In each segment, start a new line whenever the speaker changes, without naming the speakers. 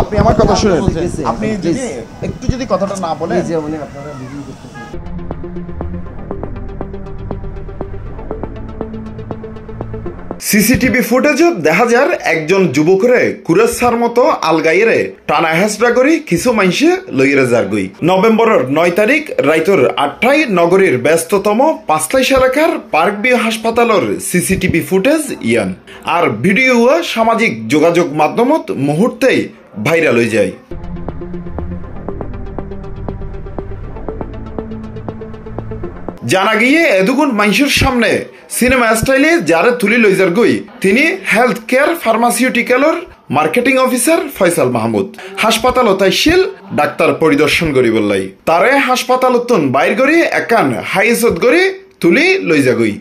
আপনি আমার কথা শুনেন, আপনি যদি একটু যদি কথাটা না বলেন। সিসিটিভি ফুটেজও দেখা যার একজন যুবকরে কুরেসার মতো আলগাইরে টানা হেসরা করি কিছু মাইসে লইরে যারগুই। নভেম্বরের 9 তারিখ রাইতর 8টায় নগরীর ব্যস্ততম পাঁচলাইশ এলাকার পার্কভিউ হাসপাতালের সিসিটিভি ফুটেজ ইয়ান আর ভিডিও সামাজিক যোগাযোগ মাধ্যমত মুহূর্তেই ভাইরাল হয়ে যায়। জানা গিয়ে এদুগুন মানুষের সামনে সিনেমা স্টাইলে যারা তুলি লইজার গই তিনি হেলথ কেয়ার ফার্মাসিউটিক্যালর মার্কেটিং অফিসার ফয়সাল মাহমুদ হাসপাতাল তাইশিল ডাক্তার পরিদর্শন করি বললাই তারে হাসপাতালতন বাইর করি একান হাইজত করি তুলি লইজা গই।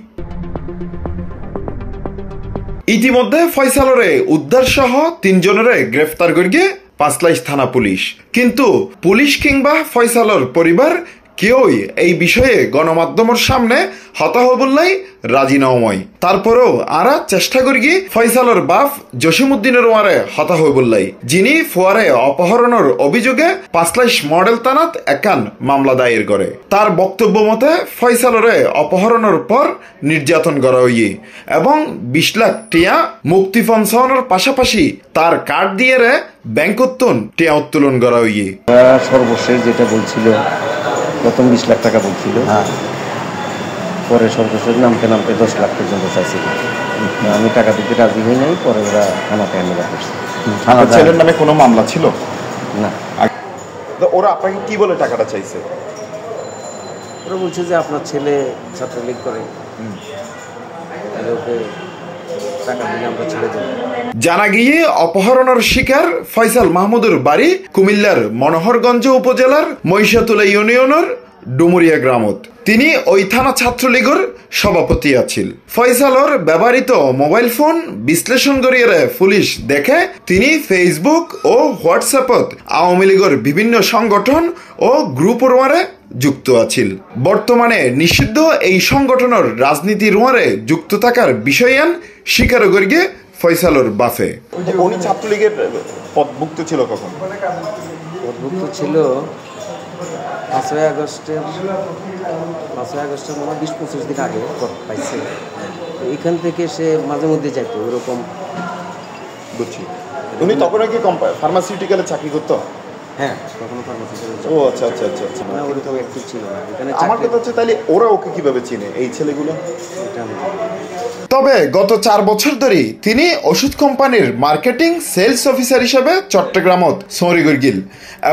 ইতিমধ্যে ফয়সালরে উদ্ধার সহ 3 জনেরে গ্রেফতার করিয়ে পাঁচলাইশ থানা পুলিশ, কিন্তু পুলিশ কিংবা ফয়সালর পরিবার কেউই এই বিষয়ে গণমাধ্যমের সামনে হতা হবল্লাই রাজি নয়। তারপরেও আরা চেষ্টা করি ফয়সালর বাপ জসিমউদ্দিনের ওয়ারে হতা হবল্লাই যিনি ফুয়ারে অপহরণের অভিযোগে পাঁচলাইশ মডেল থানাত একান মামলা দায়ের করে। তার বক্তব্য মতে ফয়সালরে অপহরণের পর নির্যাতন করা হইয়ে এবং 20 লাখ টিয়া মুক্তিপণ সহনের পাশাপাশি তার কার্ড দিয়ে ব্যাংক টিয়া উত্তোলন করা হইয়ে।
সর্বশেষ যেটা বলছিল প্রথম 20 লাখ টাকা বলছিল, পরে সর্বশেষ নামতে 10 লাখ পর্যন্ত চাইছিল। আমি টাকা দিতে রাজি হই নাই, পরে ওরা থানাতে হ্যান্ডওভার করছে।
ছেলের নামে কোনো মামলা ছিল
না।
ওরা আপনাকে কি বলে টাকাটা চাইছে?
ওরা বলছে যে আপনার ছেলে ছাত্রলীগ করে, ওকে টাকা দিলে আমরা ছেড়ে দেব।
জানা গিয়ে অপহরণের শিকার ফয়সাল মাহমুদের বাড়ি কুমিল্লার মনোহরগঞ্জ উপজেলার মহিষাতুলা ইউনিয়নের ডুমুরিয়া গ্রামত। তিনি ওই থানা ছাত্রলীগের সভাপতি আছেন। ফয়সালর ব্যবহৃত মোবাইল ফোন বিশ্লেষণ করিয়ে পুলিশ দেখে তিনি ফেসবুক ও হোয়াটসঅ্যাপত আওয়ামী লীগের বিভিন্ন সংগঠন ও গ্রুপের ওয়ারে যুক্ত আছেন। বর্তমানে নিষিদ্ধ এই সংগঠনের রাজনীতির ওয়ারে যুক্ত থাকার বিষয়ান স্বীকার করিয়ে ফয়সালর বাফে। উনি ছাত্রলীগের পদভুক্ত ছিল কখন?
পদভুক্ত ছিল 5 আগস্টের 20-25 দিন আগে পাইছে। এখান থেকে সে মাঝে মধ্যে যাইতো ওরকম।
বুঝছি। উনি তখন কি ফার্মাসিউটিক্যালে চাকরি করতো?
হ্যাঁ, তখন ফার্মাসিউটিক্যালে।
ও আচ্ছা আচ্ছা আচ্ছা আচ্ছা।
না, ওরকম অ্যাক্টিভ ছিল না এখানে।
আমার কথা হচ্ছে তাহলে ওরা ওকে কিভাবে চিনে এই ছেলেগুলো?
এটা
তবে গত 4 বছর ধরে তিনি ওষুধ কোম্পানির মার্কেটিং সেলস অফিসার হিসেবে চট্টগ্রামত সৌরিগর গিল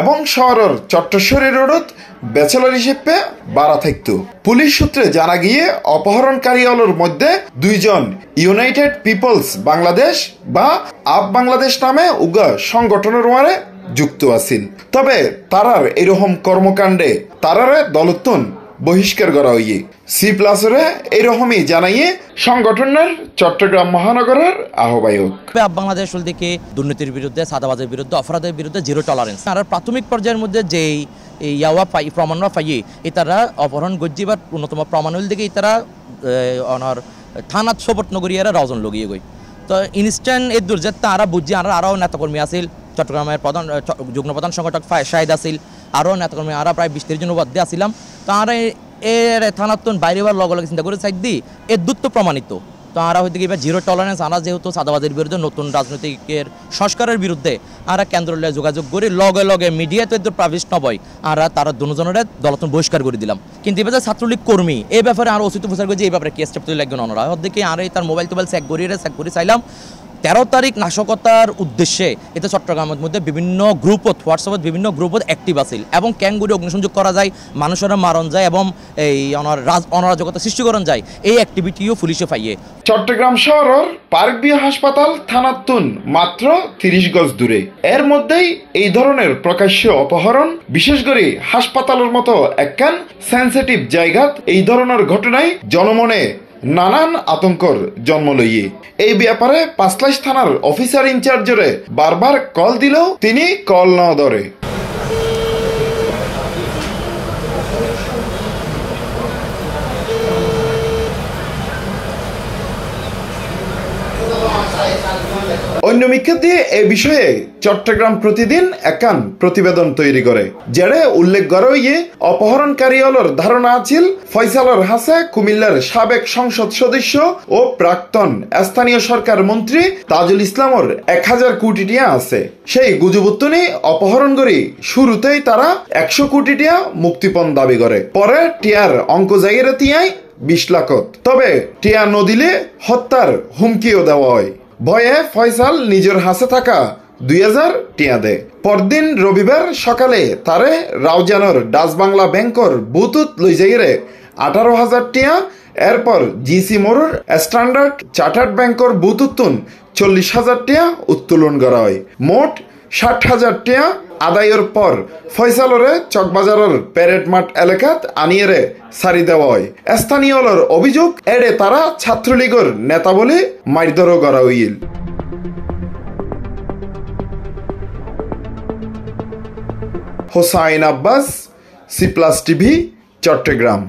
এবং শহরের চট্টশ্বরী রোডত ব্যাচেলর হিসেবে বাড়া থাকতো। পুলিশ সূত্রে জানা গিয়ে অপহরণকারীগুলোর মধ্যে 2 জন ইউনাইটেড পিপলস বাংলাদেশ বা আপ বাংলাদেশ নামে উগা সংগঠনের ওয়ারে যুক্ত আছেন। তবে তারার এরকম কর্মকাণ্ডে তারারে দলতন বহিষ্কার করা হইয়ে C+রে এরকমই জানাইয়ে সংগঠনের চট্টগ্রাম মহানগরের আহ্বায়ক।
বাংলাদেশ থেকে দুর্নীতির বিরুদ্ধে, সাদাবাজের বিরুদ্ধে, অপরাধের বিরুদ্ধে জিরো টলারেন্স। আর প্রাথমিক পর্যায়ের মধ্যে যেই ইয়াওয়া প্রমাণরা পাইয়ে তারা অপহরণ গজ্জিবার অন্যতম প্রমাণ হইল দিকে তারা অনার থানাত সবট নগরীরা রজন লগিয়ে গই। তো ইনস্ট্যান্ট এই দুর্যেত তারা বুঝি আরও নেতাকর্মী আছিল। চট্টগ্রামের প্রধান যুগ্ম প্রধান সংগঠক শাহিদ আছিল, আরও নেতাকর্মী আরা প্রায় 20-30 জন বাদে আসছিলাম। তো আর এর থানাতন বাইরে হওয়ার লগে লগে চিন্তা করে সাইড দিই এর দূরত্ব প্রমাণিত। তো আমরা হয়তো কি জিরো টলারেন্স আমরা যেহেতু সাদাবাজের বিরুদ্ধে নতুন রাজনৈতিকের সংস্কারের বিরুদ্ধে আমরা কেন্দ্রীয় যোগাযোগ করি লগে লগে মিডিয়াতে তো প্রাবিশ নবই আর তারা দুজনের দলতন বহিষ্কার করে দিলাম। কিন্তু এবার ছাত্রলীগ কর্মী এই ব্যাপারে আরও অচিত প্রচার করে যে এই ব্যাপারে কেস স্টেপ তুলে লাগবে অনরা ওদিকে আর তার মোবাইল টোবাইল চেক করে চাইলাম। 13 তারিখ নাশকতার উদ্দেশ্যে এতে চট্টগ্রামের মধ্যে বিভিন্ন গ্রুপত হোয়াটসঅ্যাপত বিভিন্ন গ্রুপত অ্যাক্টিভ আছিল এবং ক্যাঙ্গুরি অগ্নিসংযোগ করা যায়, মানুষেরা মারণ যায় এবং এই অনারাজকতা সৃষ্টিকরণ যায়। এই অ্যাক্টিভিটিও পুলিশে পাইয়ে।
চট্টগ্রাম শহরের পার্কভিউ হাসপাতাল থানাতুন মাত্র 30 গজ দূরে। এর মধ্যেই এই ধরনের প্রকাশ্য অপহরণ, বিশেষ করে হাসপাতালের মতো একখান সেন্সিটিভ জায়গাত এই ধরনের ঘটনায় জনমনে নানান আতঙ্কর জন্ম লইয়ে। এই ব্যাপারে পাঁচলাইশ থানার অফিসার ইনচার্জরে বারবার কল দিলেও তিনি কল না ধরে। অন্য মিক্ষা দিয়ে এ বিষয়ে চট্টগ্রাম প্রতিদিন একান প্রতিবেদন তৈরি করে, যেড়ে উল্লেখ করে ইয়ে অপহরণকারী হলর ধারণা আছিল ফয়সালর হাসে কুমিল্লার সাবেক সংসদ সদস্য ও প্রাক্তন স্থানীয় সরকার মন্ত্রী তাজুল ইসলামর 1000 কোটি টিয়া আছে। সেই গুজবুত্তনি অপহরণ করি শুরুতেই তারা 100 কোটি টিয়া মুক্তিপণ দাবি করে, পরে টিয়ার অঙ্ক জায়গায় তিয়াই 20 লাখত। তবে টিয়া নদিলে হত্যার হুমকিও দেওয়া হয়। ভয়ে ফয়সাল নিজের হাসে থাকা 2000 টিয়া দেয়। পরদিন রবিবার সকালে তারে রাউজানোর ডাচ বাংলা ব্যাংকর বুতুত লই যাইরে 18,000 টিয়া, এরপর জিসি মোড়র স্ট্যান্ডার্ড চার্টার্ড ব্যাংকর বুতুতুন 40,000 টিয়া উত্তোলন করা হয়। মোট 60,000 টিয়া আদায়ের পর ফয়সালরে চকবাজারের প্যারেড মাঠ এলাকাত আনিয়ে সারি দেওয়া হয়। স্থানীয়র অভিযোগ এড়ে তারা ছাত্রলীগের নেতা বলে মারধরও করা হইল। Hossain Abbas, C plus TV, Chittagong.